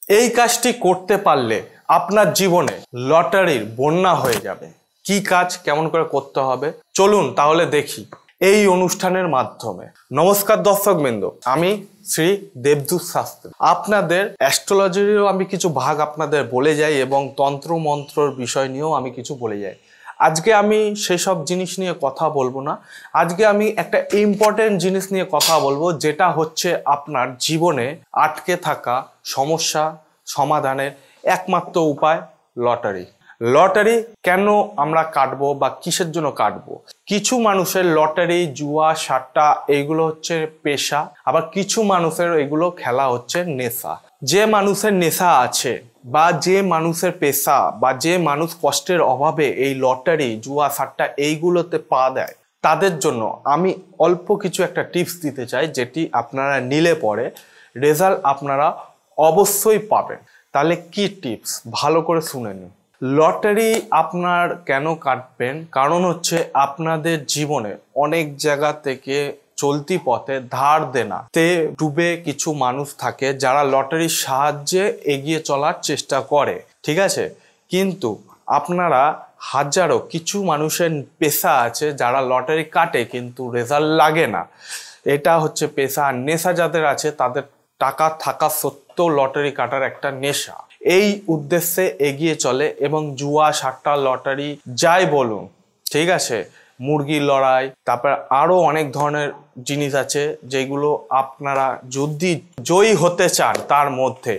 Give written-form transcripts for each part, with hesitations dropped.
এই কাজটি করতে পারলে আপনার জীবনে লটারির বন্যা হয়ে যাবে। কি কাজ কেমন করে করতে হবে চলুন তাহলে দেখি এই অনুষ্ঠানের মাধ্যমে। নমস্কার দর্শকবৃন্দ, আমি শ্রী দেবদূত শাস্ত্রী। আপনাদের অ্যাস্ট্রোলজিরও আমি কিছু ভাগ আপনাদের বলে যাই এবং তন্ত্র মন্ত্রর বিষয় নিয়েও আমি কিছু বলে যাই। আজকে আমি সেসব জিনিস নিয়ে কথা বলবো না, আজকে আমি একটা ইম্পর্টেন্ট জিনিস নিয়ে কথা বলবো, যেটা হচ্ছে আপনার জীবনে আটকে থাকা সমস্যা সমাধানের একমাত্র উপায় লটারি। লটারি কেন আমরা কাটবো বা কিসের জন্য কাটবো? কিছু মানুষের লটারি, জুয়া, সাট্টা এইগুলো হচ্ছে পেশা, আবার কিছু মানুষের এগুলো খেলা হচ্ছে নেশা। যে মানুষের নেশা আছে বা যে মানুষের পেশা বা যে মানুষ কষ্টের অভাবে এই লটারি, জুয়া, সাট্টা এইগুলোতে পা দেয়, তাদের জন্য আমি অল্প কিছু একটা টিপস দিতে চাই, যেটি আপনারা নিলে পরে রেজাল্ট আপনারা অবশ্যই পাবেন। তাহলে কি টিপস ভালো করে শুনে নিন। লটারি আপনার কেন কাটবেন? কারণ হচ্ছে আপনাদের জীবনে অনেক জায়গা থেকে চলতি পথে ধার দেনাতে ডুবে কিছু মানুষ থাকে যারা লটারির সাহায্যে এগিয়ে চলার চেষ্টা করে, ঠিক আছে? কিন্তু আপনারা হাজারো কিছু মানুষের পেশা আছে যারা লটারি কাটে কিন্তু রেজাল্ট লাগে না। এটা হচ্ছে পেশা। আর নেশা যাদের আছে তাদের টাকা থাকা সত্ত্বেও লটারি কাটার একটা নেশা, এই উদ্দেশ্যে এগিয়ে চলে। এবং জুয়া, সাট্টা, লটারি যাই বলুন, ঠিক আছে, মুরগির লড়াই, তারপর আরো অনেক ধরনের জিনিস আছে যেগুলো আপনারা যদি জয়ী হতে চান তার মধ্যে,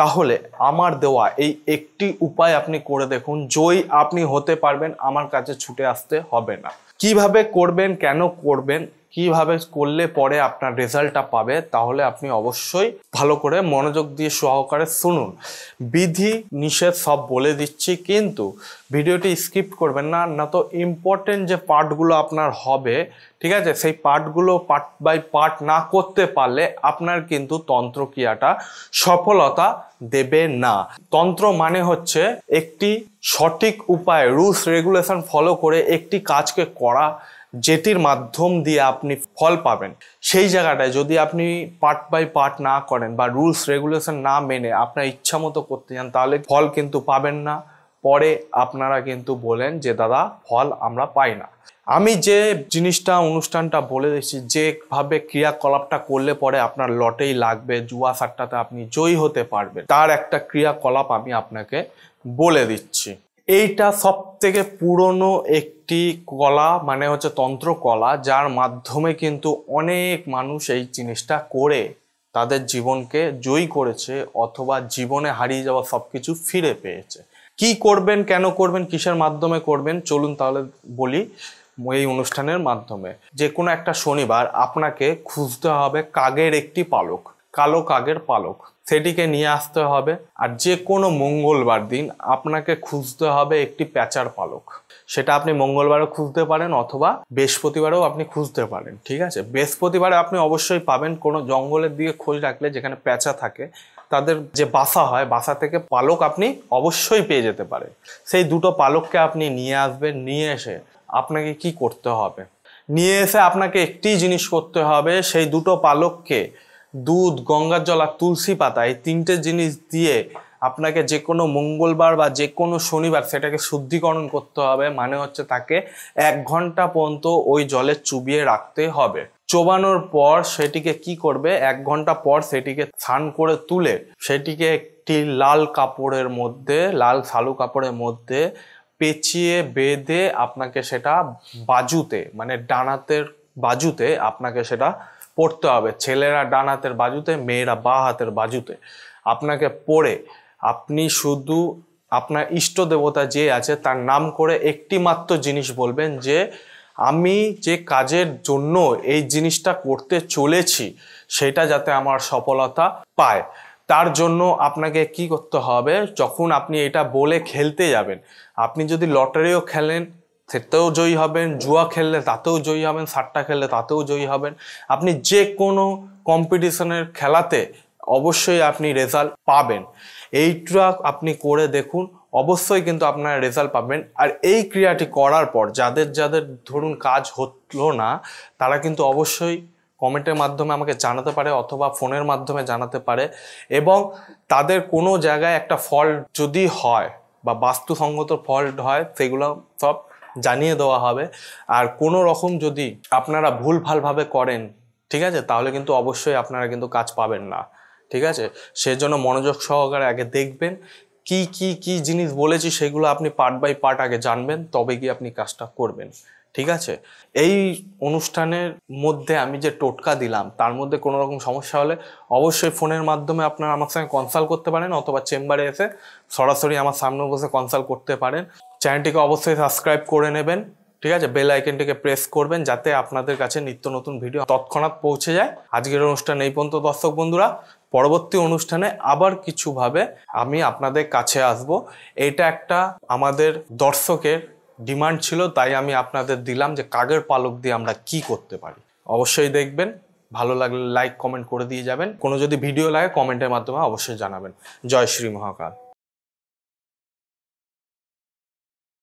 তাহলে আমার দেওয়া এই একটি উপায় আপনি করে দেখুন, জয়ী আপনি হতে পারবেন, আমার কাছে ছুটে আসতে হবে না। কিভাবে করবেন, কেন করবেন, কিভাবে করলে পরে আপনার রেজাল্টটা পাবে, তাহলে আপনি অবশ্যই ভালো করে মনোযোগ দিয়ে সহকারে শুনুন। বিধি নিষেধ সব বলে দিচ্ছি, কিন্তু ভিডিওটি স্কিপ করবেন না, না তো ইম্পর্টেন্ট যে পার্টগুলো আপনার হবে, ঠিক আছে, সেই পার্টগুলো পার্ট বাই পার্ট না করতে পারলে আপনার কিন্তু তন্ত্রক্রিয়াটা সফলতা দেবে না। তন্ত্র মানে হচ্ছে একটি সঠিক উপায়, রুলস রেগুলেশন ফলো করে একটি কাজকে করা, যেটির মাধ্যম দিয়ে আপনি ফল পাবেন। সেই জায়গাটায় যদি আপনি পার্ট বাই পার্ট না করেন বা রুলস রেগুলেশন না মেনে আপনার ইচ্ছা মতো করতে যান, তাহলে ফল কিন্তু পাবেন না। পরে আপনারা কিন্তু বলেন যে দাদা ফল আমরা পাই না। আমি যে জিনিসটা অনুষ্ঠানটা বলে দিচ্ছি, যেভাবে ক্রিয়াকলাপটা করলে পরে আপনার লটারি লাগবে, জুয়া সাট্টাতে আপনি জয়ী হতে পারবেন, তার একটা ক্রিয়াকলাপ আমি আপনাকে বলে দিচ্ছি। এইটা সব থেকে পুরনো একটি কলা, মানে হচ্ছে তন্ত্র কলা, যার মাধ্যমে কিন্তু অনেক মানুষ এই জিনিসটা করে তাদের জীবনকে জয়ী করেছে অথবা জীবনে হারিয়ে যাওয়া সবকিছু ফিরে পেয়েছে। কি করবেন, কেন করবেন, কিসের মাধ্যমে করবেন চলুন তাহলে বলি। এই অনুষ্ঠানের মাধ্যমে যে কোনো একটা শনিবার আপনাকে খুঁজতে হবে কাকের একটি পালক, কালো কাকের পালক, সেটিকে নিয়ে আসতে হবে। আর যে কোনো মঙ্গলবার দিন আপনাকে খুঁজতে হবে একটি প্যাঁচার পালক। সেটা আপনি মঙ্গলবারও খুঁজতে পারেন অথবা বৃহস্পতিবারেও আপনি খুঁজতে পারেন, ঠিক আছে? বৃহস্পতিবারে আপনি অবশ্যই পাবেন। কোনো জঙ্গলের দিকে খোঁজ রাখলে যেখানে প্যাঁচা থাকে, তাদের যে বাসা হয়, বাসা থেকে পালক আপনি অবশ্যই পেয়ে যেতে পারেন। সেই দুটো পালককে আপনি নিয়ে আসবেন। নিয়ে এসে আপনাকে কি করতে হবে? নিয়ে এসে আপনাকে একটি জিনিস করতে হবে, সেই দুটো পালককে দুধ, গঙ্গার জল আর তুলসী পাতা, এই তিনটে জিনিস দিয়ে আপনাকে যে কোনো মঙ্গলবার বা যে কোনো শনিবার সেটাকে শুদ্ধিকরণ করতে হবে। মানে হচ্ছে তাকে 1 ঘন্টা পর্যন্ত ওই জলে চুবিয়ে রাখতে হবে। চোবানোর পর সেটিকে কি করবে, 1 ঘন্টা পর সেটিকে স্নান করে তুলে সেটিকে একটি লাল কাপড়ের মধ্যে, লাল শালু কাপড়ের মধ্যে পেঁচিয়ে বেঁধে আপনাকে সেটা বাজুতে, মানে ডানাতের বাজুতে আপনাকে সেটা পড়তে হবে। ছেলেরা ডান হাতের বাজুতে, মেয়েরা বাঁ হাতের বাজুতে আপনাকে পড়ে আপনি শুধু আপনার ইষ্ট দেবতা যে আছে তার নাম করে একটি মাত্র জিনিস বলবেন, যে আমি যে কাজের জন্য এই জিনিসটা করতে চলেছি সেটা যাতে আমার সফলতা পায়। তার জন্য আপনাকে কি করতে হবে, যখন আপনি এটা বলে খেলতে যাবেন, আপনি যদি লটারিও খেলেন সেটাও জয়ী হবেন, জুয়া খেললে তাতেও জয়ী হবেন, সাট্টা খেললে তাতেও জয়ী হবেন, আপনি যে কোনো কম্পিটিশনের খেলাতে অবশ্যই আপনি রেজাল্ট পাবেন। এইটা আপনি করে দেখুন, অবশ্যই কিন্তু আপনারা রেজাল্ট পাবেন। আর এই ক্রিয়াটি করার পর যাদের যাদের ধরুন কাজ হলো না, তারা কিন্তু অবশ্যই কমেন্টের মাধ্যমে আমাকে জানাতে পারে অথবা ফোনের মাধ্যমে জানাতে পারে। এবং তাদের কোনো জায়গায় একটা ফল্ট যদি হয় বা বাস্তুসঙ্গত ফল্ট হয় সেগুলো সব জানিয়ে দেওয়া হবে। আর কোনো রকম যদি আপনারা ভুলভালভাবে করেন, ঠিক আছে, তাহলে কিন্তু অবশ্যই আপনারা কিন্তু কাজ পাবেন না, ঠিক আছে। সেজন্য মনোযোগ সহকারে আগে দেখবেন কি কি কি জিনিস বলেছি, সেগুলো আপনি পার্ট বাই পার্ট আগে জানবেন, তবে গিয়ে আপনি কাজটা করবেন, ঠিক আছে। এই অনুষ্ঠানের মধ্যে আমি যে টোটকা দিলাম তার মধ্যে কোনো রকম সমস্যা হলে অবশ্যই ফোনের মাধ্যমে আপনারা আমার সঙ্গে কনসাল্ট করতে পারেন অথবা চেম্বারে এসে সরাসরি আমার সামনে বসে কনসাল্ট করতে পারেন। চ্যানেলটিকে অবশ্যই সাবস্ক্রাইব করে নেবেন, ঠিক আছে। বেল আইকনটিকে প্রেস করবেন যাতে আপনাদের কাছে নিত্য নতুন ভিডিও তৎক্ষণাৎ পৌঁছে যায়। আজকের অনুষ্ঠান এই পর্যন্ত দর্শক বন্ধুরা। পরবর্তী অনুষ্ঠানে আবার কিছুভাবে আমি আপনাদের কাছে আসব। এটা একটা আমাদের দর্শকের ডিমান্ড ছিল, তাই আমি আপনাদের দিলাম যে কাকের পালক দিয়ে আমরা কি করতে পারি। অবশ্যই দেখবেন, ভালো লাগলে লাইক কমেন্ট করে দিয়ে যাবেন। কোনো যদি ভিডিও লাগে কমেন্টের মাধ্যমে অবশ্যই জানাবেন। জয় শ্রী মহাকাল।